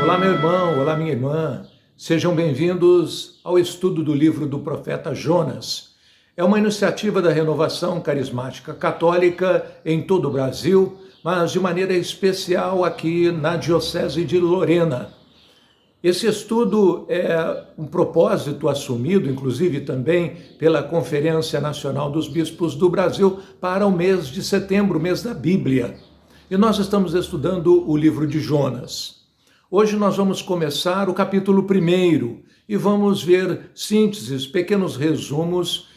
Olá, meu irmão, olá, minha irmã. Sejam bem-vindos ao estudo do livro do profeta Jonas. É uma iniciativa da Renovação Carismática Católica em todo o Brasil, mas de maneira especial aqui na Diocese de Lorena. Esse estudo é um propósito assumido, inclusive também pela Conferência Nacional dos Bispos do Brasil, para o mês de setembro, o mês da Bíblia. E nós estamos estudando o livro de Jonas. Hoje nós vamos começar o capítulo 1 e vamos ver sínteses, pequenos resumos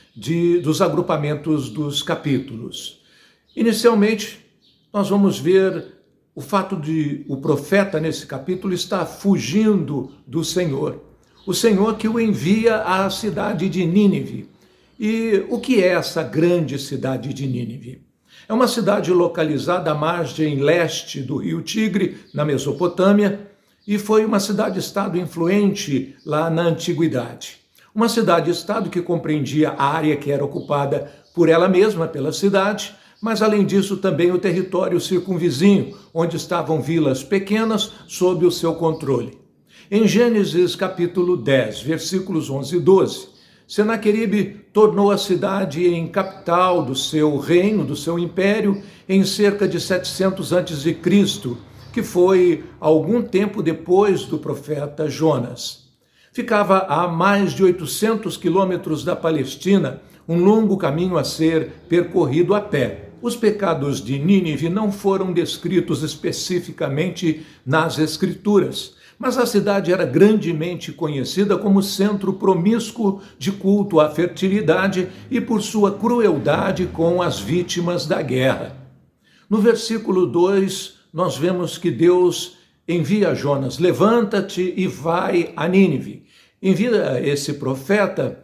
dos agrupamentos dos capítulos. Inicialmente, nós vamos ver o fato de o profeta nesse capítulo estar fugindo do Senhor. O Senhor que o envia à cidade de Nínive. E o que é essa grande cidade de Nínive? É uma cidade localizada à margem leste do rio Tigre, na Mesopotâmia, e foi uma cidade-estado influente lá na antiguidade. Uma cidade-estado que compreendia a área que era ocupada por ela mesma, pela cidade, mas além disso também o território circunvizinho, onde estavam vilas pequenas sob o seu controle. Em Gênesis capítulo 10, versículos 11 e 12, Senaqueribe tornou a cidade em capital do seu reino, do seu império, em cerca de 700 a.C., que foi algum tempo depois do profeta Jonas. Ficava a mais de 800 quilômetros da Palestina, um longo caminho a ser percorrido a pé. Os pecados de Nínive não foram descritos especificamente nas Escrituras, mas a cidade era grandemente conhecida como centro promíscuo de culto à fertilidade e por sua crueldade com as vítimas da guerra. No versículo 2, nós vemos que Deus envia Jonas: levanta-te e vai a Nínive. Envia esse profeta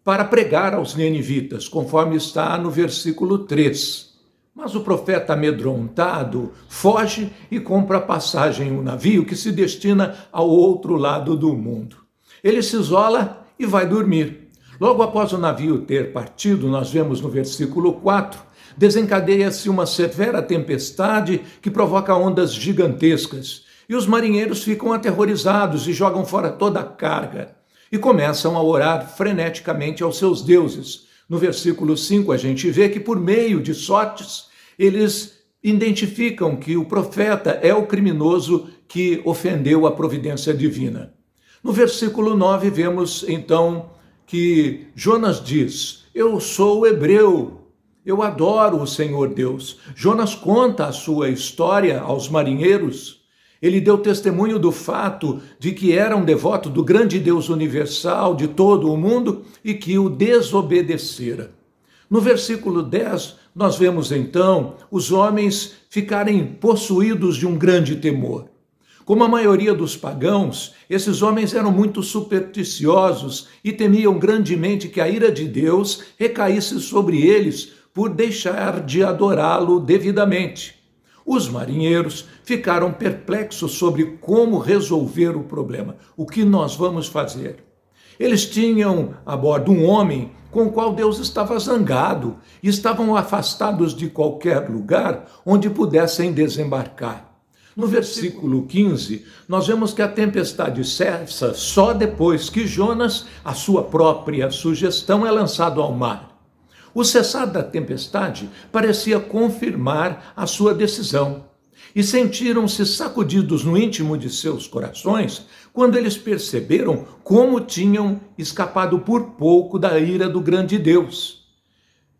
para pregar aos ninivitas, conforme está no versículo 3. Mas o profeta, amedrontado, foge e compra passagem em um navio que se destina ao outro lado do mundo. Ele se isola e vai dormir. Logo após o navio ter partido, nós vemos no versículo 4, desencadeia-se uma severa tempestade que provoca ondas gigantescas. E os marinheiros ficam aterrorizados e jogam fora toda a carga. E começam a orar freneticamente aos seus deuses. No versículo 5 a gente vê que por meio de sortes, eles identificam que o profeta é o criminoso que ofendeu a providência divina. No versículo 9 vemos então que Jonas diz: eu sou hebreu, eu adoro o Senhor Deus. Jonas conta a sua história aos marinheiros. Ele deu testemunho do fato de que era um devoto do grande Deus universal de todo o mundo e que o desobedecera. No versículo 10, nós vemos então os homens ficarem possuídos de um grande temor. Como a maioria dos pagãos, esses homens eram muito supersticiosos e temiam grandemente que a ira de Deus recaísse sobre eles por deixar de adorá-lo devidamente. Os marinheiros ficaram perplexos sobre como resolver o problema. O que nós vamos fazer? Eles tinham a bordo um homem com o qual Deus estava zangado e estavam afastados de qualquer lugar onde pudessem desembarcar. No versículo 15, nós vemos que a tempestade cessa só depois que Jonas, a sua própria sugestão, é lançado ao mar. O cessar da tempestade parecia confirmar a sua decisão. E sentiram-se sacudidos no íntimo de seus corações quando eles perceberam como tinham escapado por pouco da ira do grande Deus.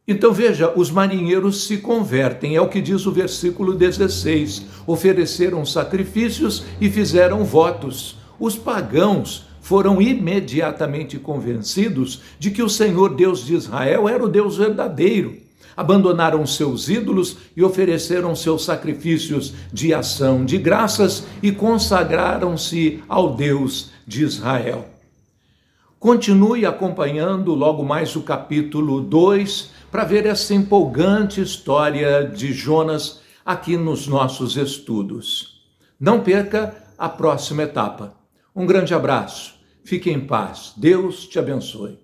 Então veja, os marinheiros se convertem, é o que diz o versículo 16. Ofereceram sacrifícios e fizeram votos. Os pagãos foram imediatamente convencidos de que o Senhor Deus de Israel era o Deus verdadeiro. Abandonaram seus ídolos e ofereceram seus sacrifícios de ação de graças e consagraram-se ao Deus de Israel. Continue acompanhando logo mais o capítulo 2 para ver essa empolgante história de Jonas aqui nos nossos estudos. Não perca a próxima etapa. Um grande abraço. Fique em paz. Deus te abençoe.